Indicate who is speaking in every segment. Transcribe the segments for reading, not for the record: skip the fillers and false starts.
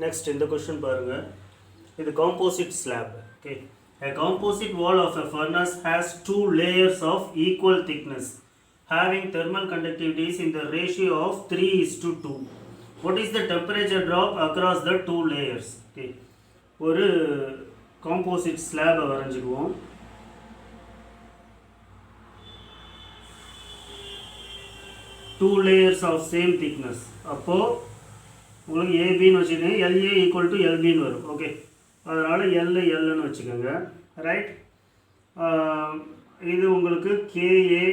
Speaker 1: Next in the question பாருங்க, இது composite slab. Okay, a composite wall of a furnace has two layers of equal thickness having thermal conductivities in the ratio of 3:2. What is the temperature drop across the two layers? Okay, ஒரு composite slab வரைஞ்சுக்குவோம். Two layers of same thickness. அப்போ உங்களுக்கு ஏபின்னு வச்சுக்கோங்க, எல்ஏ equal to எல்பின்னு வரும். Okay, அதனால் எல்னு வச்சுக்கோங்க. Right, இது உங்களுக்கு K A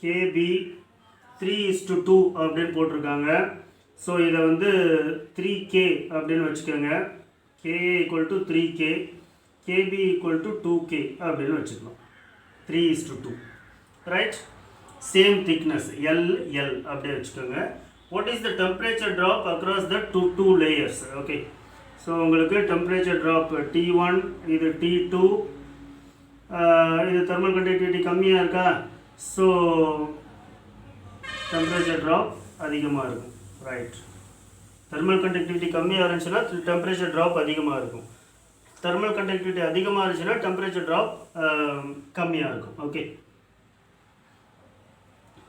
Speaker 1: KP 3:2 அப்படின்னு போட்டிருக்காங்க. ஸோ இதை வந்து 3K அப்படின்னு வச்சுக்கோங்க. K A equal to 3K, K B equal to 2K அப்படின்னு வச்சுக்கலாம். 3:2. ரைட், சேம் திக்னஸ் எல் அப்படியே வச்சுக்கோங்க. What is the temperature drop across the two layers? Okay, so உங்களுக்கு temperature drop T1, இது T2, இது thermal conductivity கம்மியாக இருக்கா, ஸோ temperature drop அதிகமாக இருக்கும். ரைட், thermal conductivity கம்மியாக இருந்துச்சுன்னா temperature drop அதிகமாக இருக்கும். thermal conductivity அதிகமாக இருந்துச்சுன்னா temperature drop கம்மியாக இருக்கும். ஓகே,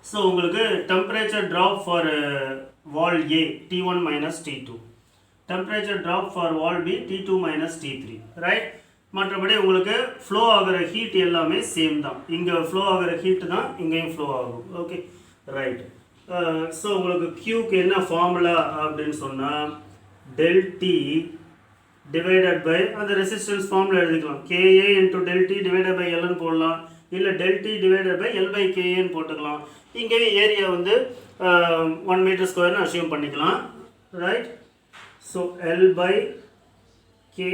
Speaker 1: ஸோ உங்களுக்கு temperature drop for wall A T1 minus T2, temperature drop for wall B T2 minus T3. Right, மற்றபடி உங்களுக்கு ஃப்ளோ ஆகிற ஹீட் எல்லாமே சேம் தான். இங்கே ஃப்ளோ ஆகிற ஹீட்டு தான் இங்கேயும் ஃப்ளோ ஆகும். Okay, right. ஸோ உங்களுக்கு Qக்கு என்ன ஃபார்முலா அப்படின்னு சொன்னால் டெல் டி டிவைடட் பை அந்த ரெசிஸ்டன்ஸ் ஃபார்முலா எழுதிக்கலாம். K A into del T divided by எல்னு போடலாம், இல்லை del T divided by L by கேஏன்னு போட்டுக்கலாம். இங்கேயும் ஏரியா வந்து 1 மீட்டர் ஸ்கொயர்னு அசியூம் பண்ணிக்கலாம். Right, so L by K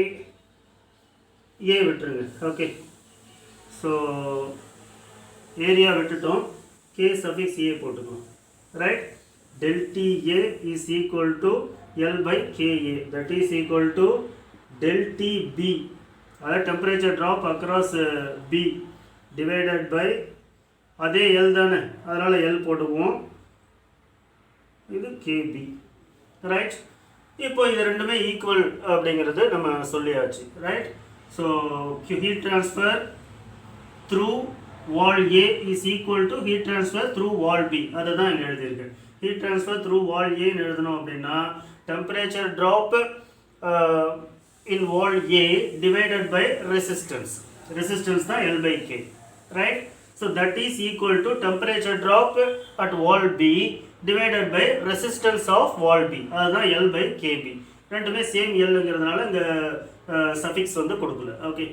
Speaker 1: A விட்டுருங்க. ஓகே, ஸோ ஏரியா விட்டுட்டோம், கே சஃபிக்ஸ் ஏ போட்டுக்கலாம். Right, del T A is equal to L by K A, that is equal to del T B, அதாவது temperature drop across B divided by அதே L தானே, அதனால் L போட்டுக்குவோம், இது KP. Right, இப்போ இது ரெண்டுமே ஈக்குவல் அப்படிங்கிறது நம்ம சொல்லியாச்சு. Right, so heat transfer through wall A is equal to heat transfer through wall B, அதை தான் இங்கே எழுதியிருக்கேன். ஹீட் ட்ரான்ஸ்ஃபர் த்ரூ வால் ஏன்னு எழுதணும் அப்படின்னா temperature drop in wall A divided by resistance தான் L by K. Right, so that is equal to temperature drop at wall B divided by resistance of wall B, அதுதான் L by KB. ரெண்டுமே same Lங்கிறதுனால இந்த suffix வந்து கொடுக்கல. Okay,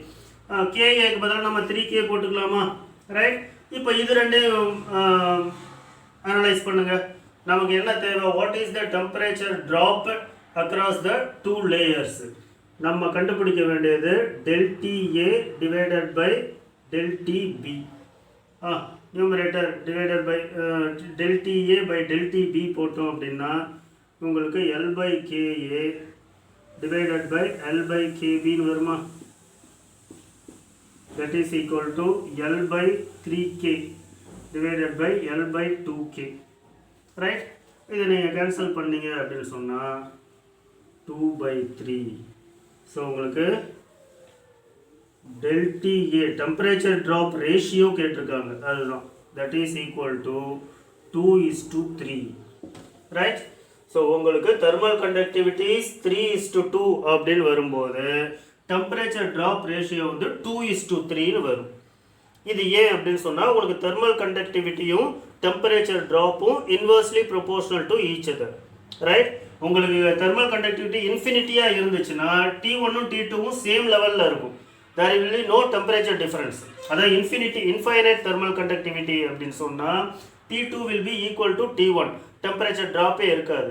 Speaker 1: KAக்கு பதிலாக நம்ம 3K போட்டுக்கலாமா? Right, இப்போ இது ரெண்டையும் அனலைஸ் பண்ணுங்க. நமக்கு என்ன தேவை? What is the temperature drop across the two layers? நம்ம கண்டுபிடிக்க வேண்டியது del T A divided by del T B. Numerator divided by del T A by del T B போட்டோம் அப்படின்னா உங்களுக்கு L by K A divided by L by கேபின்னு வருமா? That is equal to L by 3K divided by L by 2K. Right, இதை நீங்கள் cancel பண்ணீங்க அப்படின்னு சொன்னால் 2/3. ஸோ உங்களுக்கு del TA temperature drop ratio கேட்டிருக்காங்க, அதுதான் that is equal to 2:3. Right, so உங்களுக்கு thermal conductivity is 3:2 அப்படின்னு வரும்போது temperature drop ratio வந்து 2:3ன்னு வரும். இது ஏன் அப்படின்னு சொன்னால் உங்களுக்கு thermal conductivityயும் temperature dropும் inversely proportional to each other. Right, உங்களுக்கு thermal conductivity இன்ஃபினிட்டியாக இருந்துச்சுன்னா T1ம் T2வும் சேம் லெவலில் இருக்கும். there will be no temperature difference. அதாவது infinite thermal conductivity அப்படின்னு சொன்னால் T2 will be equal to T1, temperature ட்ராப்பே இருக்காது.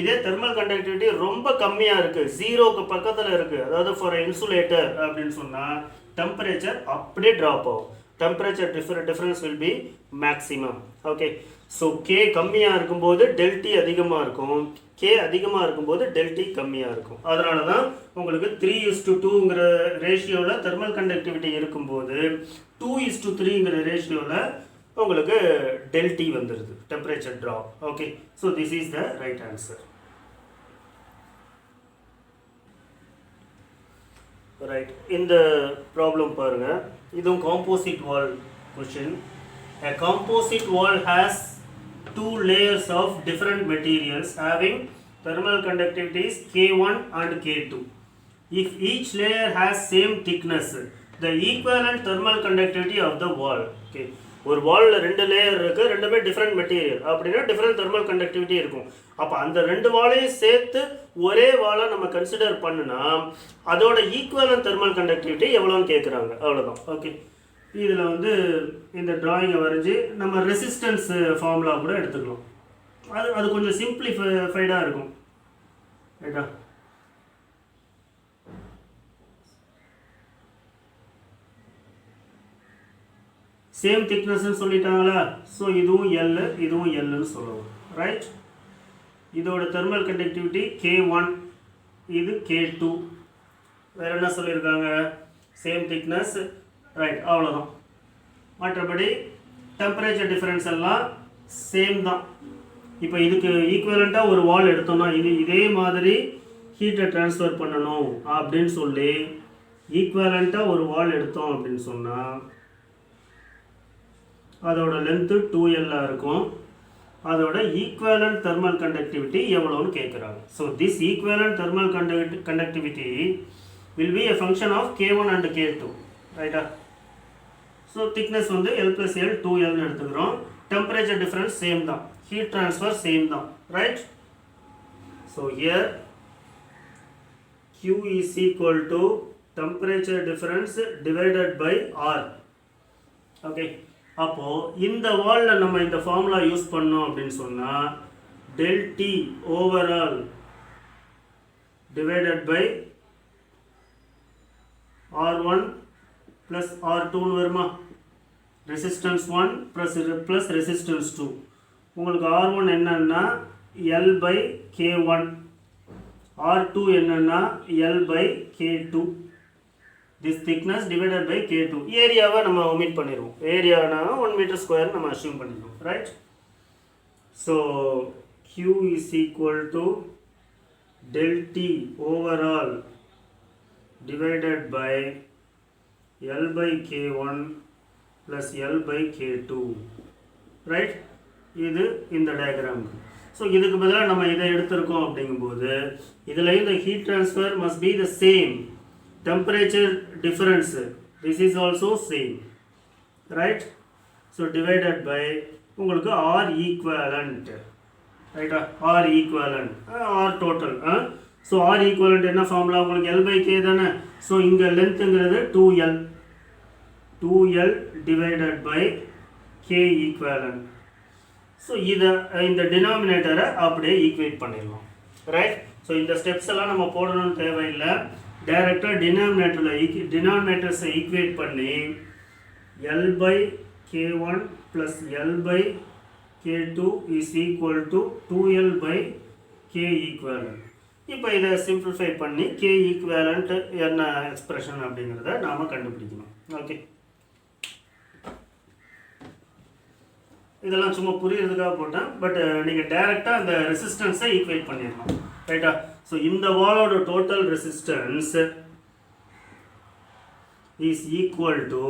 Speaker 1: இதே thermal conductivity ரொம்ப கம்மியாக இருக்குது, 0க்கு பக்கத்தில் இருக்குது, அதாவது ஃபார் இன்சுலேட்டர் அப்படின்னு சொன்னால் டெம்பரேச்சர் அப்படியே ட்ராப் ஆகும். Temperature difference will be maximum. Okay, so K கம்மியாக இருக்கும்போது டெல் டி அதிகமாக இருக்கும், கே அதிகமாக இருக்கும்போது டெல் டி கம்மியாக இருக்கும். அதனால தான் உங்களுக்கு 3:2ங்கிற ரேஷியோவில் தெர்மல் கண்டக்டிவிட்டி இருக்கும்போது 2:3ங்கிற ரேஷியோவில் உங்களுக்கு டெல் டி வந்துடுது, temperature drop. Okay, so this is the right answer. Right. இந்த ப்ராப்ளம் பாருங்கள், இதுவும் composite wall question. A composite wall has two layers of different materials having thermal conductivities K1 and K2. If each layer has same thickness, the equivalent thermal conductivity of the wall. Okay. ஒரு வாலில் ரெண்டு layer இருக்குது, ரெண்டுமே different material, அப்படின்னா different thermal conductivity இருக்கும். அப்போ அந்த ரெண்டு வாலையும் சேர்த்து ஒரே வாலை நம்ம கன்சிடர் பண்ணுனா அதோட ஈக்குவலன்ட் தெர்மல் கண்டக்டிவிட்டி எவ்வளோன்னு கேட்குறாங்க, அவ்வளோதான். ஓகே, இதில் வந்து இந்த ட்ராயிங்கை வரைஞ்சி நம்ம ரெசிஸ்டன்ஸ் ஃபார்முலா கூட எடுத்துக்கலாம். அது கொஞ்சம் சிம்பிளிஃபைடாக இருக்கும். ரைட்டா? சேம் திக்னஸ்ன்னு சொல்லிட்டாங்களா? ஸோ இதுவும் எல், இதுவும் எல்லுன்னு சொல்லுவோம். ரைட். இதோட தெர்மல் கண்டக்டிவிட்டி K1, இது K2. வேறு என்ன சொல்லியிருக்காங்க? Same thickness. ரைட், அவ்வளோதான். மற்றபடி டெம்பரேச்சர் டிஃப்ரென்ஸ் எல்லாம் சேம் தான். இப்போ இதுக்கு ஈக்குவலண்ட்டாக ஒரு வால் எடுத்தோம்னா இதே மாதிரி ஹீட்டை ட்ரான்ஸ்ஃபர் பண்ணணும் அப்படின்னு சொல்லி ஈக்குவலண்ட்டாக ஒரு வால் எடுத்தோம் அப்படின்னு சொன்னால் அதோட லென்த்து 2L இருக்கும். அதோட ஈக்குவலண்ட் தெர்மல் கண்டக்டிவிட்டி எவ்வளோன்னு கேட்குறாங்க. So this equivalent thermal conductivity will be a function of K1 and K2. ரைட்டா? ஸோ திக்னஸ் வந்து L+L 2Lன்னு எடுத்துக்கிறோம். டெம்பரேச்சர் டிஃப்ரென்ஸ் சேம் தான், ஹீட் ட்ரான்ஸ்ஃபர் சேம் தான். Right. So here Q is equal to temperature difference divided by R. Okay, அப்போது இந்த வாலில் நம்ம இந்த ஃபார்முலா யூஸ் பண்ணோம் அப்படின்னு சொன்னால் del T overall divided by R1 plus R2ன்னு வருமா? Resistance 1 plus resistance 2. உங்களுக்கு R1 என்னன்னா L பை K1, R2 என்னன்னா L by K2. this thickness divided by K2. ஏரியாவை நம்ம omit பண்ணிடுவோம். ஏரியானா 1 மீட்டர் ஸ்கொயர் நம்ம அசியூம் பண்ணிடுவோம். Right. So Q is equal to del T overall divided by L by K1 plus L by K2. Right. இது இந்த diagram. So இதுக்கு பதிலாக நம்ம இதை எடுத்திருக்கோம் அப்படிங்கும்போது இதில் இந்த heat transfer must be the same. Temperature difference, this is also same. Right. So divided by உங்களுக்கு R equivalent. Right. R equivalent, R total. So R equivalent என்ன ஃபார்முலா? உங்களுக்கு L by K தானே. ஸோ இங்கே லென்த்துங்கிறது 2L. 2L divided by K equivalent. So இதை இந்த டினாமினேட்டரை அப்படியே equate பண்ணிடலாம். Right. So இந்த ஸ்டெப்ஸ் எல்லாம் நம்ம போடணும்னு தேவையில்லை. டைரெக்டாக டினாமினேட்டர்ஸை ஈக்குவேட் பண்ணி L by K1 plus L by K2 is equal to 2L by K equivalent. இப்போ இதை சிம்பிளிஃபை பண்ணி K equivalent என்ன எக்ஸ்பிரஷன் அப்படிங்கிறத நாம் கண்டுபிடிக்கணும். ஓகே, இதெல்லாம் சும்மா புரியறதுக்காக போட்டேன். பட் நீங்கள் டைரெக்டாக அந்த ரெசிஸ்டன்ஸை ஈக்குவேட் பண்ணிடலாம். ரைட்டா? ஸோ இந்த வாலோட total resistance is equal to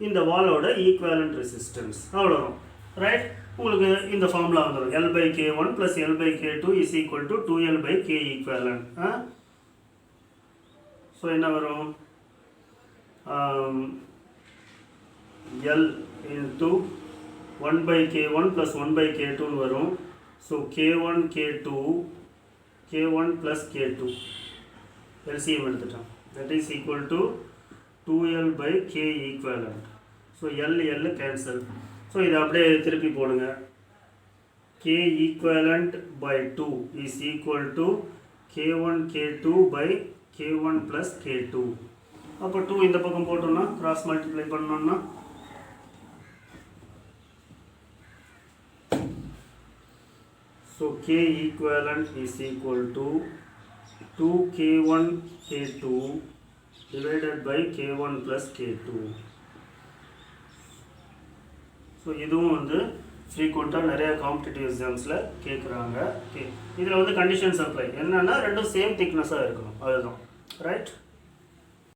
Speaker 1: இந்த வாலோட ஈக்குவலண்ட் ரெசிஸ்டன்ஸ். அவ்வளோதான். ரைட். உங்களுக்கு இந்த ஃபார்முலா வந்துடும். L by K1 plus L by K2 is equal to 2L by K equivalent. So என்ன வரும்? L into 1 by K1 plus 1 by K2 வரும். So K1 K2 K1 plus K2 LCM எடுத்துட்டோம். that is equal to 2L by K equivalent. So L cancel. So இதை அப்படியே திருப்பி போடுங்க. K equivalent by 2 is equal to K1 K2 by K1 plus K2. அப்போ 2 இந்த பக்கம் போட்டோம்னா cross multiply பண்ணோம்னா so K equivalent is equal to 2K1 K2 divided by K1 plus K2. So இதுவும் வந்து ஃப்ரீக்வெண்ட்டாக நிறைய காம்படிட்டிவ் எக்ஸாம்ஸில் கேட்குறாங்க. ஓகே, இதில் வந்து கண்டிஷன்ஸ் அப்ளை என்னென்னா ரெண்டும் சேம் திக்னஸாக இருக்கணும், அதுதான். ரைட்.